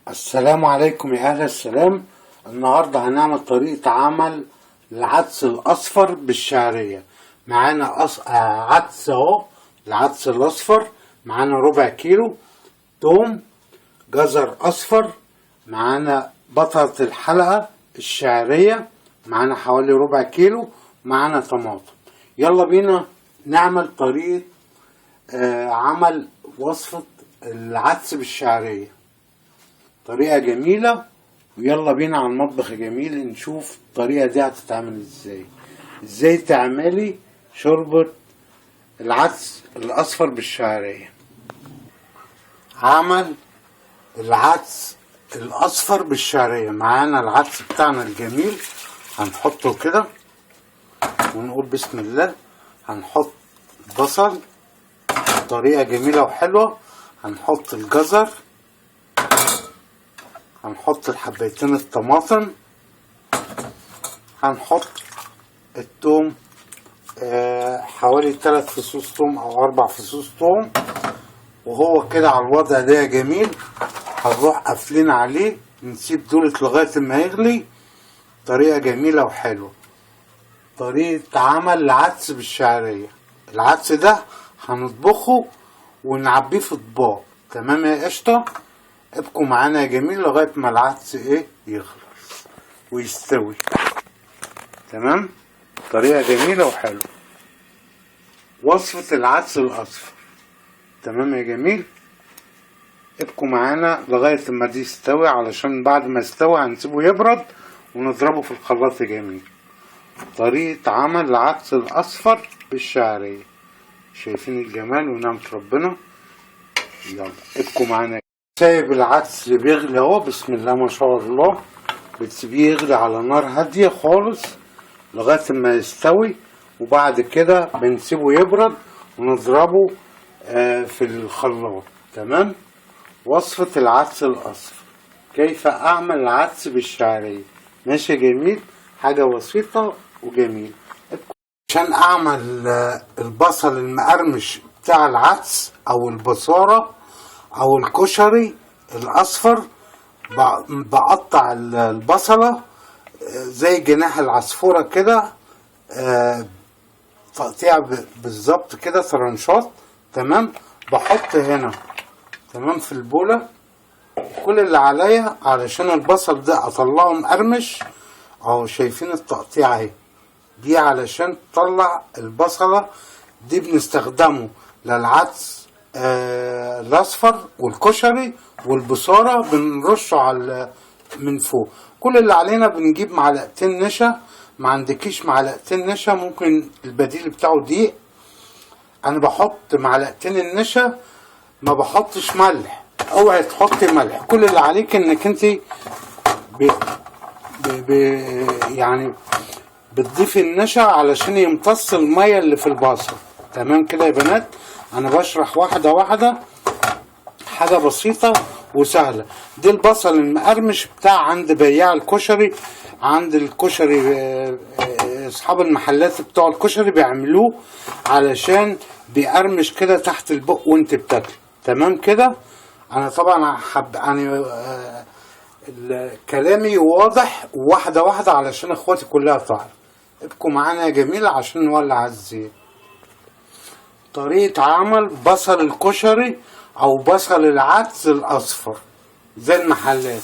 السلام عليكم يا أهل السلام. النهاردة هنعمل طريقة عمل العدس الأصفر بالشعرية. معانا عدس اهو، العدس الأصفر معانا ربع كيلو، توم، جزر أصفر، معانا بطلة الحلقة الشعرية، معانا حوالي ربع كيلو، معانا طماطم. يلا بينا نعمل طريقة عمل وصفة العدس بالشعرية. طريقة جميلة، ويلا بينا على المطبخ جميل نشوف الطريقة دي هتتعمل ازاي تعملي شوربة العدس الأصفر بالشعرية. عمل العدس الأصفر بالشعرية. معانا العدس بتاعنا الجميل، هنحطه كده ونقول بسم الله. هنحط بصل بطريقة جميلة وحلوة، هنحط الجزر، هنحط الحبيتين الطماطم، هنحط التوم حوالي 3 فصوص توم او 4 فصوص توم. وهو كده على الوضع ده جميل، هنروح قافلين عليه نسيب دولت لغاية ما يغلي. طريقة جميلة وحلوة، طريقة عمل العدس بالشعرية. العدس ده هنطبخه ونعبيه في اطباق. تمام يا قشطة؟ ابقوا معانا يا جميل لغاية ما العدس يخلص ويستوي. تمام؟ طريقة جميلة وحلوة، وصفة العدس الأصفر. تمام يا جميل؟ ابقوا معانا لغاية ما دي يستوي، علشان بعد ما يستوي هنسيبه يبرد ونضربه في الخلاط يا جميل. طريقة عمل العدس الأصفر بالشعرية. شايفين الجمال ونعمة ربنا؟ يلا ابقوا معانا. سايب العدس اللي بيغلي اهو، بسم الله ما شاء الله. بتسيبيه يغلي على نار هادية خالص لغاية ما يستوي، وبعد كده بنسيبه يبرد ونضربه في الخلاط. تمام؟ وصفة العدس الأصفر. كيف أعمل العدس بالشعرية. ماشي جميل، حاجة بسيطة وجميل. عشان أعمل البصل المقرمش بتاع العدس أو البصارة او الكشري الاصفر، بقطع البصلة زي جناح العصفورة كده، تقطيع بالظبط كده طرنشات. تمام؟ بحط هنا تمام في البولة كل اللي عليا علشان البصل ده اطلعه مقرمش اهو. شايفين التقطيع اهي دي علشان تطلع البصلة دي. بنستخدمه للعدس الاصفر والكشري والبصاره، بنرشه على من فوق. كل اللي علينا بنجيب معلقتين نشا. ما عندكيش معلقتين نشا ممكن البديل بتاعه دقيق. انا بحط معلقتين النشا، ما بحطش ملح. اوعي تحطي ملح. كل اللي عليك انك انت يعني بتضيفي النشا علشان يمتص الميه اللي في البصل. تمام كده يا بنات؟ انا بشرح واحده واحده، حاجه بسيطه وسهله. دي البصل المقرمش بتاع عند بياع الكشري. عند الكشري اصحاب المحلات بتوع الكشري بيعملوه علشان بيقرمش كده تحت البق وانت بتاكل. تمام كده؟ انا طبعا يعني كلامي واضح واحده واحده علشان اخواتي كلها تعرف. ابقوا معانا يا جميل عشان نولع الزيت. طريقة عمل بصل الكشري او بصل العدس الاصفر زي المحلات.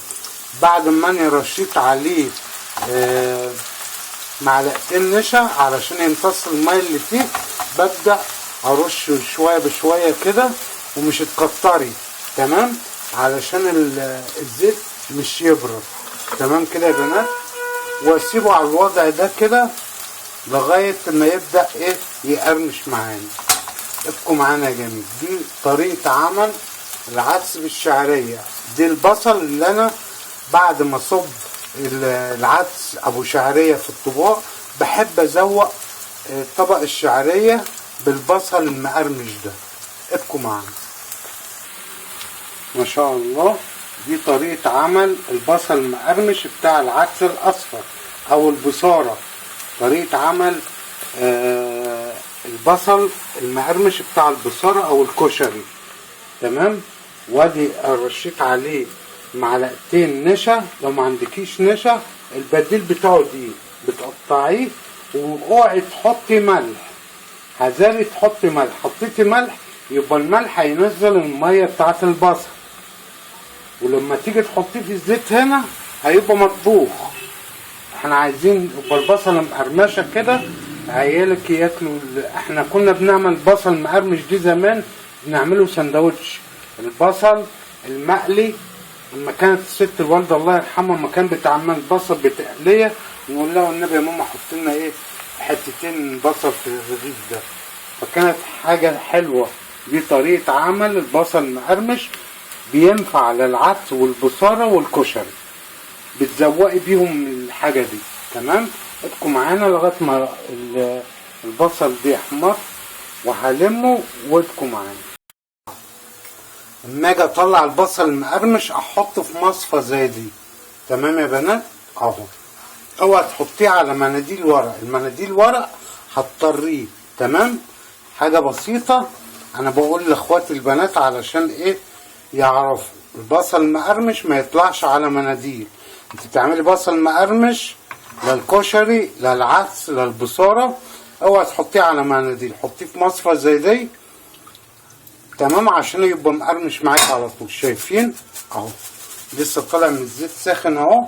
بعد ما انا رشيت عليه معلقتين نشا علشان يمتص الميه اللي فيه، ببدأ ارش شوية بشوية كده ومش تكتري. تمام؟ علشان الزيت مش يبرد. تمام كده يا بنات؟ واسيبه على الوضع ده كده لغاية ما يبدأ يقرمش معانا. ابقوا معانا يا جميل. دي طريقة عمل العدس بالشعرية. دي البصل اللي انا بعد ما اصب العدس ابو شعرية في الطباق بحب ازوق طبق الشعرية بالبصل المقرمش ده. ابقوا معانا. ما شاء الله، دي طريقة عمل البصل المقرمش بتاع العدس الاصفر او البصارة. طريقة عمل البصل المقرمش بتاع البصارة او الكشري. تمام؟ وادي رشيت عليه معلقتين نشا، لو ما عندكيش نشا البديل بتاعه دي بتقطعيه، واوعي تحطي ملح، حذاري تحطي ملح. حطيتي ملح يبقى الملح هينزل الميه بتاعت البصل، ولما تيجي تحطيه في الزيت هنا هيبقى مطبوخ. احنا عايزين يبقى البصل مقرمشه كده، عيالك ياكلوا. احنا كنا بنعمل بصل مقرمش دي زمان، بنعمله سندوتش البصل المقلي. لما كانت الست الوالده الله يرحمها لما كانت بتعمل بصل بتقليه، نقول لها والنبي يا ماما حط لنا ايه حتتين بصل في الرغيف ده، فكانت حاجه حلوه. دي طريقه عمل البصل المقرمش، بينفع للعدس والبصاره والكشري، بتزوقي بيهم الحاجه دي. تمام، ابقوا معانا لغايه ما البصل دي احمر، وهلمه وابقوا معانا. اما اجي اطلع البصل المقرمش احطه في مصفى زي دي. تمام يا بنات اهو. اوعى تحطيه على مناديل ورق، المناديل ورق هتطريه. تمام، حاجه بسيطه انا بقول لاخواتي البنات علشان ايه يعرفوا البصل المقرمش ما يطلعش على مناديل. انت بتعملي بصل مقرمش للكشري للعدس للبصاره، اوعى تحطيه على مناديل، حطيه في مصفى زي دي. تمام، عشان يبقى مقرمش معاك على طول. شايفين اهو لسه طالع من الزيت ساخن اهو.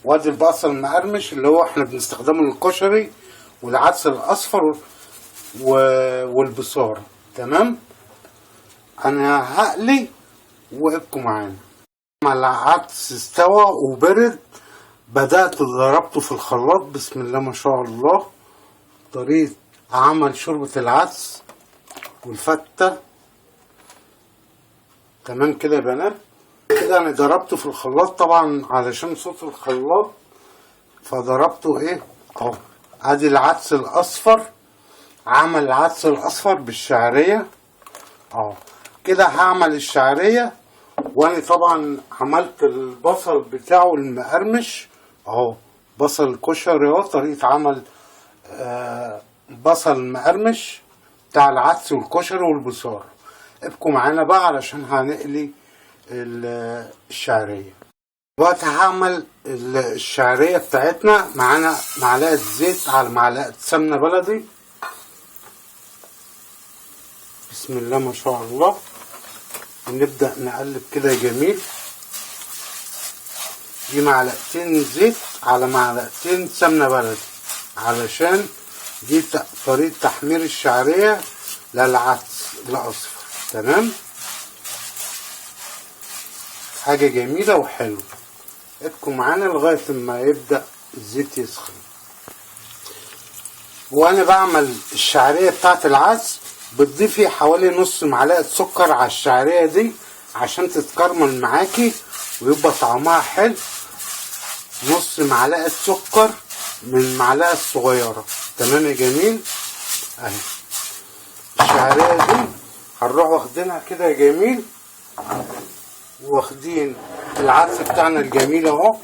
وادي البصل المقرمش اللي هو احنا بنستخدمه للكشري والعدس الاصفر والبصاره. تمام، انا هقلي وابقوا معانا. مع العدس استوى وبرد، بدأت ضربته في الخلاط. بسم الله ما شاء الله. طريقة عمل شوربة العدس والفتة. تمام كده يا بنات. كده انا ضربته في الخلاط طبعا علشان صوت الخلاط، فضربته ايه اهو. ادي العدس الاصفر، عمل العدس الاصفر بالشعرية اهو. كده هعمل الشعرية، وانا طبعا عملت البصل بتاعه المقرمش اهو. بصل الكشري اهو، طريقة عمل بصل مقرمش بتاع العدس والكشري والبصارة. ابقوا معانا بقى علشان هنقلي الشعرية. دلوقتي هعمل الشعرية بتاعتنا. معانا معلقة زيت على معلقة سمنة بلدي. بسم الله ما شاء الله. ونبدأ نقلب كده جميل. دي معلقتين زيت على معلقتين سمنة بلدي، علشان دي طريقة تحمير الشعرية للعدس الأصفر. تمام، حاجة جميلة وحلوة. ابقوا معانا لغاية ما يبدأ الزيت يسخن. وانا بعمل الشعرية بتاعت العدس بتضيفي حوالي نص معلقة سكر على الشعرية دي عشان تتكرمل معاكي ويبقى طعمها حلو. نص معلقة سكر من المعلقة الصغيرة. تمام يا جميل. اهي الشعرية دي هنروح واخدينها كده يا جميل، واخدين العدس بتاعنا الجميل اهو.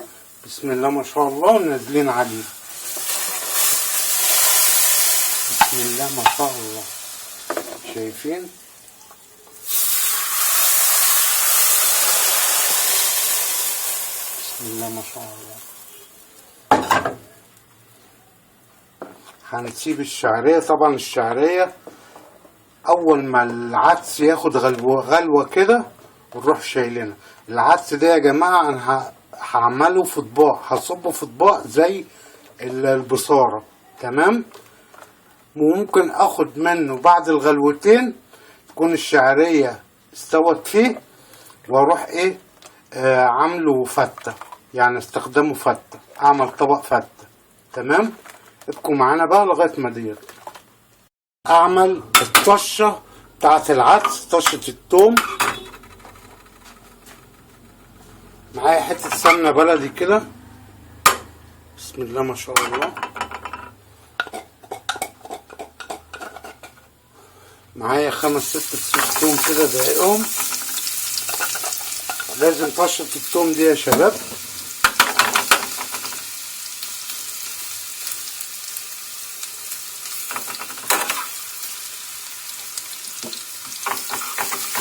بسم الله ما شاء الله، ونازلين عليه. بسم الله ما شاء الله. شايفين بسم الله ما شاء الله. هنسيب الشعرية. طبعا الشعرية اول ما العدس ياخد غلوة كده ونروح شايلينها. العدس ده يا جماعة انا هعمله في اطباق، هصبه في اطباق زي البصارة. تمام، وممكن اخد منه بعد الغلوتين تكون الشعرية استوت فيه، واروح ايه عامله فتة، يعني استخدمه فتة، اعمل طبق فتة. تمام، ابقوا معانا بقى لغاية ما ديت. اعمل الطشة بتاعت العدس، طشة التوم. معايا حتة سمنة بلدي كده. بسم الله ما شاء الله. معايا 5 6 فصوص توم كده دقيقهم. لازم طشة التوم دي يا شباب.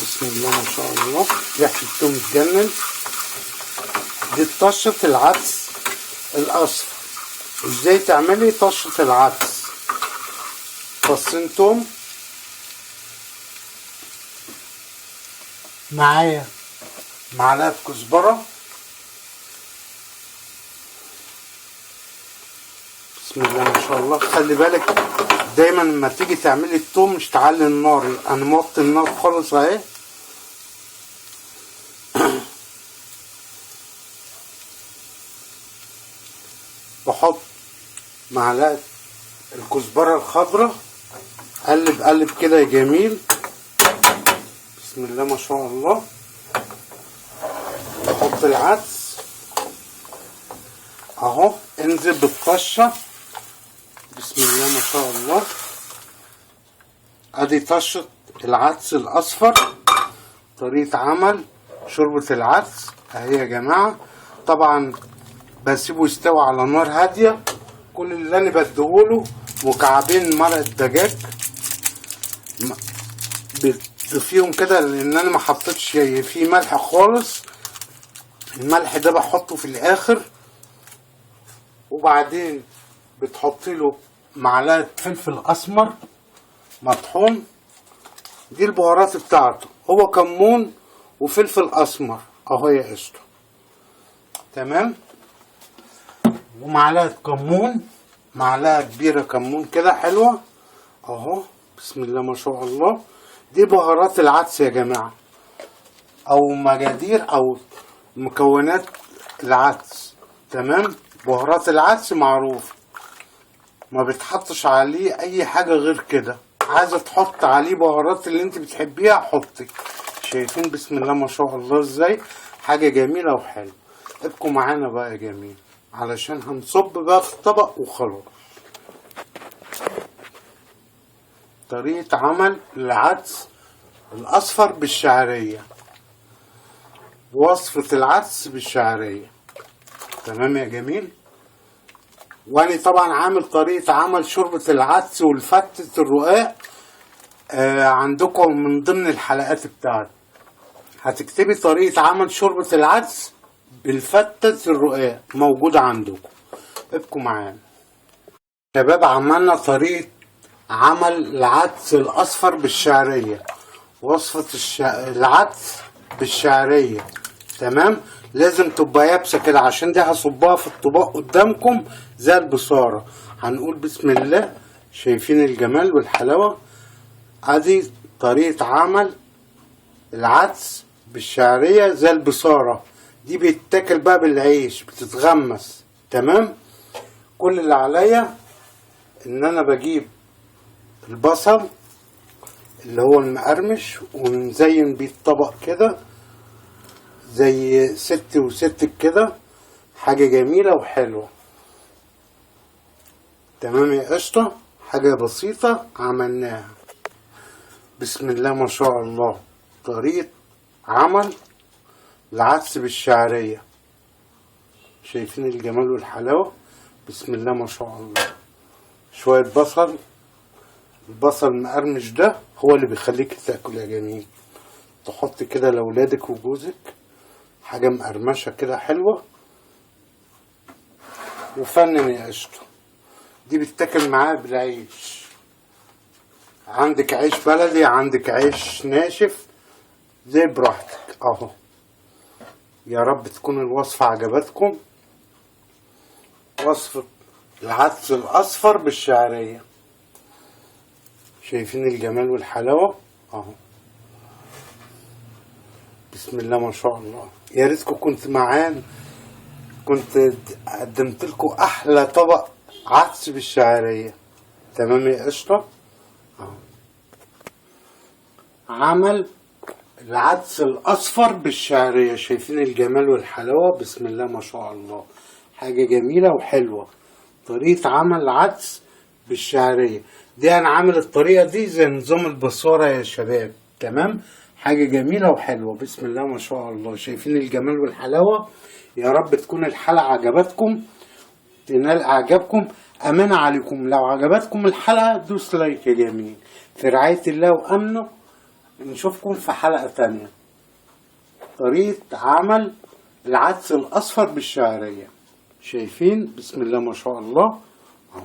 بسم الله ما شاء الله. ريحة التوم تجنن. دي طشة العدس الاصفر. ازاي تعملي طشة العدس؟ فصين توم، معايا معلقة كزبرة، بسم الله ما شاء الله. خلي بالك دايما لما تيجي تعملي التوم مش تعلي النار، انا موطي النار خالص اهي. بحط معلقة الكزبرة الخضراء، قلب قلب كده يا جميل، بسم الله ما شاء الله. بحط العدس اهو، انزل بالطشة، بسم الله ما شاء الله. ادي طشة العدس الاصفر، طريقة عمل شوربة العدس اهي يا جماعة. طبعا بسيبه يستوي على نار هادية. كل اللي انا بديهوله مكعبين مرقة دجاج بضيفيهم كده، لان انا ما حطيتش فيه ملح خالص. الملح ده بحطه في الاخر. وبعدين بتحطي له معلقة فلفل اسمر مطحون، دي البهارات بتاعته، هو كمون وفلفل اسمر اهو يا قشطة، تمام. ومعلقة كمون، معلقة كبيرة كمون كده حلوة اهو، بسم الله ما شاء الله. دي بهارات العدس يا جماعة، او مجادير او مكونات العدس، تمام. بهارات العدس معروف، ما بتحطش عليه اي حاجة غير كده. عايزة تحط عليه بهارات اللي انت بتحبيها حطي. شايفين بسم الله ما شاء الله ازاي؟ حاجة جميلة وحلوة. ابقوا معانا بقى يا جميل علشان هنصب بقى في الطبق وخلاص. طريقة عمل العدس الاصفر بالشعرية، وصفة العدس بالشعرية، تمام يا جميل. وانا طبعا عامل طريقة عمل شوربة العدس والفتة الرقاق عندكم من ضمن الحلقات بتاعتي. هتكتبي طريقة عمل شوربة العدس بالفتة الرقاق موجودة عندكم. ابقوا معانا شباب. عملنا طريقة عمل العدس الأصفر بالشعرية، وصفة العدس بالشعرية، تمام. لازم تبقى يابسة كده عشان دي هصبها في الطباق قدامكم زي البصارة. هنقول بسم الله. شايفين الجمال والحلاوة؟ ادي طريقة عمل العدس بالشعرية زي البصارة. دي بيتاكل بقى بالعيش، بتتغمس، تمام. كل اللي عليا ان انا بجيب البصل اللي هو المقرمش ونزين بيه الطبق كده زي ست وست كده، حاجة جميلة وحلوة، تمام يا قشطة. حاجة بسيطة عملناها، بسم الله ما شاء الله. طريقة عمل العدس بالشعرية، شايفين الجمال والحلاوة؟ بسم الله ما شاء الله. شوية بصل، البصل المقرمش ده هو اللي بيخليك تاكل يا جميل. تحط كده لأولادك وجوزك حاجة مقرمشة كده حلوة، وفنن يا قشطة. دي بتاكل معاه بالعيش، عندك عيش بلدي، عندك عيش ناشف، زي براحتك اهو. يا رب تكون الوصفة عجبتكم. وصفة العدس الأصفر بالشعرية، شايفين الجمال والحلاوة اهو، بسم الله ما شاء الله. يا ريتكم كنت معانا، كنت قدمت لكم احلى طبق عدس بالشعرية، تمام يا قشطة اهو. عمل العدس الاصفر بالشعرية، شايفين الجمال والحلاوة؟ بسم الله ما شاء الله. حاجة جميلة وحلوة. طريقة عمل العدس بالشعرية دي انا عامل الطريقة دي زي نظام البصارة يا شباب، تمام. حاجة جميلة وحلوة، بسم الله ما شاء الله. شايفين الجمال والحلاوة؟ يا رب تكون الحلقة عجبتكم، تنال اعجابكم. امانة عليكم لو عجبتكم الحلقة دوس لايك يا جميل. في رعاية الله وامنه، نشوفكم في حلقة تانية. طريقة عمل العدس الاصفر بالشعرية. شايفين؟ بسم الله ما شاء الله اهو.